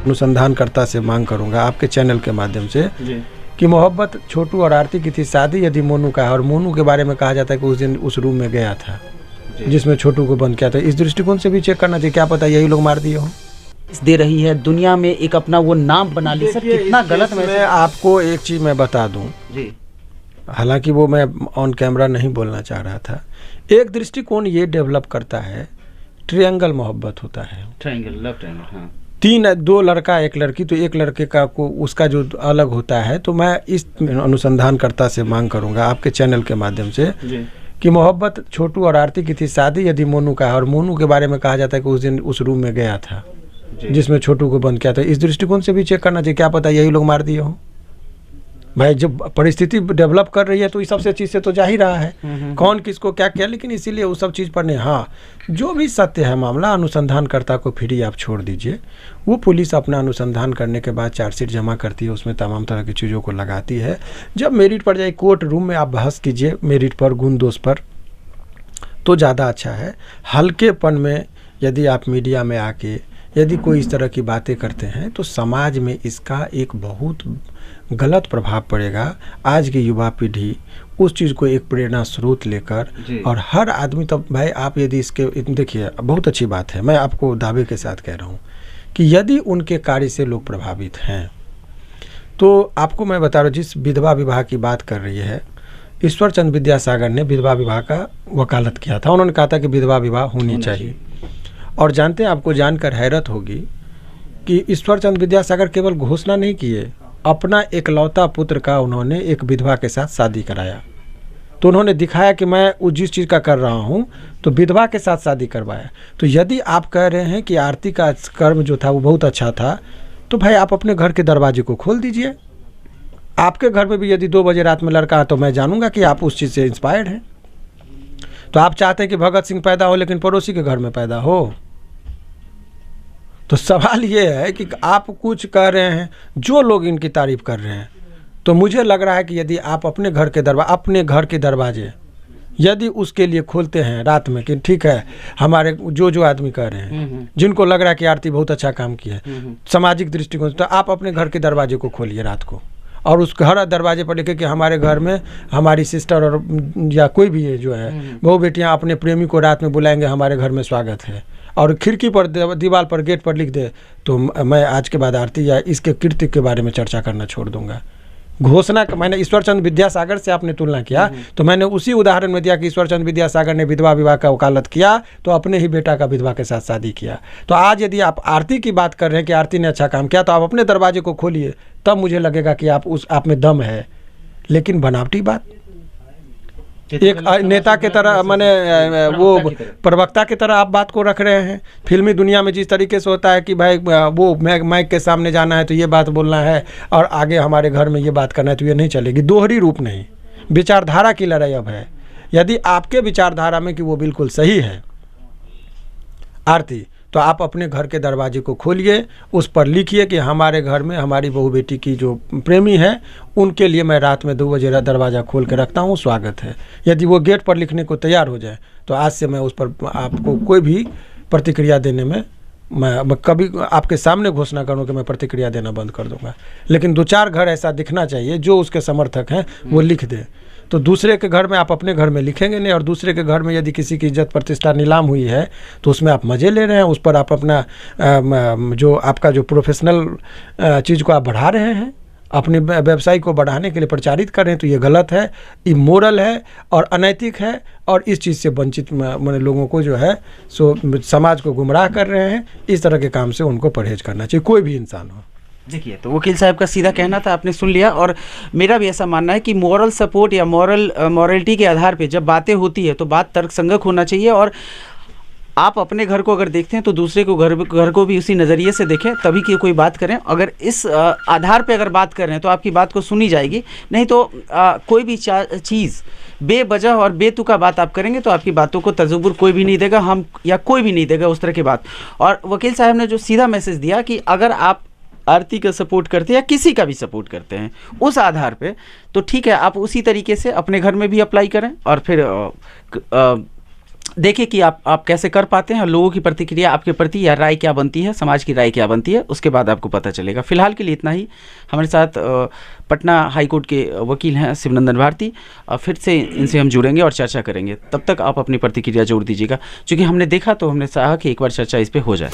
अनुसंधानकर्ता से मांग करूंगा आपके चैनल के माध्यम से कि मोहब्बत छोटू और आरती की थी, शादी यदि मोनू का है और मोनू के बारे में कहा जाता है कि उस दिन उस रूम में गया था जिसमें छोटू को बंद किया था, इस दृष्टिकोण से भी चेक करना चाहिए। क्या पता यही लोग मार दिए हो। दे रही है दुनिया में एक अपना वो नाम बना ली। सर कितना गलत। मैं आपको एक चीज़ मैं बता दूं जी, हालांकि वो मैं ऑन कैमरा नहीं बोलना चाह रहा था। एक दृष्टिकोण ये डेवलप करता है, ट्रायंगल मोहब्बत होता है, ट्रायंगल, लव ट्रायंगल। हाँ, दो लड़का एक लड़की, तो एक लड़के का को उसका जो अलग होता है। तो मैं इस अनुसंधानकर्ता से मांग करूंगा आपके चैनल के माध्यम से कि मोहब्बत छोटू और आरती की थी, शादी यदि मोनू का है और मोनू के बारे में कहा जाता है कि उस दिन उस रूम में गया था जिसमें छोटू को बंद किया था, इस दृष्टिकोण से भी चेक करना चाहिए। क्या पता यही लोग मार दिए हो। भाई जब परिस्थिति डेवलप कर रही है तो इस सबसे चीज़ से तो जा ही रहा है कौन किसको क्या किया, लेकिन इसीलिए उस सब चीज़ पर नहीं। हाँ, जो भी सत्य है मामला, अनुसंधानकर्ता को फ्री आप छोड़ दीजिए। वो पुलिस अपना अनुसंधान करने के बाद चार्जशीट जमा करती है, उसमें तमाम तरह की चीज़ों को लगाती है। जब मेरिट पर जाए कोर्ट रूम में आप बहस कीजिए मेरिट पर, गुण दोष पर, तो ज़्यादा अच्छा है। हल्केपन में यदि आप मीडिया में आके यदि कोई इस तरह की बातें करते हैं तो समाज में इसका एक बहुत गलत प्रभाव पड़ेगा। आज की युवा पीढ़ी उस चीज़ को एक प्रेरणा स्रोत लेकर, और हर आदमी, तब भाई आप यदि इसके देखिए, बहुत अच्छी बात है, मैं आपको दावे के साथ कह रहा हूँ कि यदि उनके कार्य से लोग प्रभावित हैं तो आपको मैं बता रहा हूँ, जिस विधवा विवाह की बात कर रही है, ईश्वर चंद्र विद्यासागर ने विधवा विवाह का वकालत किया था। उन्होंने कहा था कि विधवा विवाह होनी चाहिए। और जानते हैं, आपको जानकर हैरत होगी कि ईश्वर चंद्र विद्यासागर केवल घोषणा नहीं किए, अपना एकलौता पुत्र का उन्होंने एक विधवा के साथ शादी कराया। तो उन्होंने दिखाया कि मैं उस जिस चीज़ का कर रहा हूँ, तो विधवा के साथ शादी करवाया। तो यदि आप कह रहे हैं कि आरती का कर्म जो था वो बहुत अच्छा था, तो भाई आप अपने घर के दरवाजे को खोल दीजिए। आपके घर में भी यदि 2 बजे रात में लड़का है तो मैं जानूंगा कि आप उस चीज़ से इंस्पायर्ड हैं। तो आप चाहते हैं कि भगत सिंह पैदा हो लेकिन पड़ोसी के घर में पैदा हो। तो सवाल ये है कि आप कुछ कह रहे हैं, जो लोग इनकी तारीफ कर रहे हैं, तो मुझे लग रहा है कि यदि आप अपने घर के दरवाजे यदि उसके लिए खोलते हैं रात में कि ठीक है, हमारे जो आदमी कह रहे हैं, जिनको लग रहा है कि आरती बहुत अच्छा काम की है सामाजिक दृष्टिकोण से, तो आप अपने घर के दरवाजे को खोलिए रात को, और उस हर दरवाजे पर लिखे कि हमारे घर में हमारी सिस्टर और या कोई भी जो है बहू बेटियां अपने प्रेमी को रात में बुलाएंगे, हमारे घर में स्वागत है, और खिड़की पर, दीवार पर, गेट पर लिख दे, तो मैं आज के बाद आरती या इसके कृत्य के बारे में चर्चा करना छोड़ दूंगा। घोषणा मैंने ईश्वर चंद्र विद्यासागर से आपने तुलना किया, तो मैंने उसी उदाहरण में दिया कि ईश्वर चंद्र विद्यासागर ने विधवा विवाह का वकालत किया तो अपने ही बेटा का विधवा के साथ शादी किया। तो आज यदि आप आरती की बात कर रहे हैं कि आरती ने अच्छा काम किया, तो आप अपने दरवाजे को खोलिए, तब मुझे लगेगा कि आप में दम है। लेकिन बनावटी बात, एक नेता के तरह, माने वो प्रवक्ता की तरह आप बात को रख रहे हैं। फिल्मी दुनिया में जिस तरीके से होता है कि भाई वो माइक के सामने जाना है तो ये बात बोलना है, और आगे हमारे घर में ये बात करना है, तो ये नहीं चलेगी। दोहरी रूप नहीं, विचारधारा की लड़ाई अब है। यदि आपके विचारधारा में कि वो बिल्कुल सही है आरती, तो आप अपने घर के दरवाजे को खोलिए, उस पर लिखिए कि हमारे घर में हमारी बहू बेटी की जो प्रेमी है उनके लिए मैं रात में 2 बजे दरवाज़ा खोल के रखता हूँ, स्वागत है। यदि वो गेट पर लिखने को तैयार हो जाए तो आज से मैं उस पर आपको कोई भी प्रतिक्रिया देने में, मैं कभी आपके सामने घोषणा करूँ कि मैं प्रतिक्रिया देना बंद कर दूंगा। लेकिन 2-4 घर ऐसा दिखना चाहिए जो उसके समर्थक हैं वो लिख दे। तो दूसरे के घर में आप अपने घर में लिखेंगे नहीं, और दूसरे के घर में यदि किसी की इज्जत प्रतिष्ठा नीलाम हुई है तो उसमें आप मज़े ले रहे हैं, उस पर आप अपना जो आपका जो प्रोफेशनल चीज़ को आप बढ़ा रहे हैं, अपनी व्यवसाय को बढ़ाने के लिए प्रचारित कर रहे हैं, तो ये गलत है, इमोरल है और अनैतिक है। और इस चीज़ से वंचित मैंने लोगों को जो है सो समाज को गुमराह कर रहे हैं। इस तरह के काम से उनको परहेज करना चाहिए, कोई भी इंसान हो। देखिए, तो वकील साहब का सीधा कहना था, आपने सुन लिया। और मेरा भी ऐसा मानना है कि मॉरल सपोर्ट या मॉरलिटी के आधार पे जब बातें होती है तो बात तर्कसंगत होना चाहिए। और आप अपने घर को अगर देखते हैं तो दूसरे को घर को भी उसी नज़रिए से देखें, तभी कि कोई बात करें। अगर इस आधार पे अगर बात कर रहे हैं तो आपकी बात को सुनी जाएगी, नहीं तो कोई भी चीज़ बेवजह और बेतुका बात आप करेंगे तो आपकी बातों को तजुर्बुर कोई भी नहीं देगा, हम या कोई भी नहीं देगा उस तरह की बात। और वकील साहब ने जो सीधा मैसेज दिया कि अगर आप आरती का सपोर्ट करते हैं या किसी का भी सपोर्ट करते हैं उस आधार पे, तो ठीक है, आप उसी तरीके से अपने घर में भी अप्लाई करें और फिर देखिए कि आप कैसे कर पाते हैं और लोगों की प्रतिक्रिया आपके प्रति या राय क्या बनती है, समाज की राय क्या बनती है, उसके बाद आपको पता चलेगा। फिलहाल के लिए इतना ही। हमारे साथ पटना हाई कोर्ट के वकील हैं शिवनंदन भारती, फिर से इनसे हम जुड़ेंगे और चर्चा करेंगे। तब तक आप अपनी प्रतिक्रिया जोड़ दीजिएगा, क्योंकि हमने देखा तो हमने चाहा कि एक बार चर्चा इस पर हो जाए।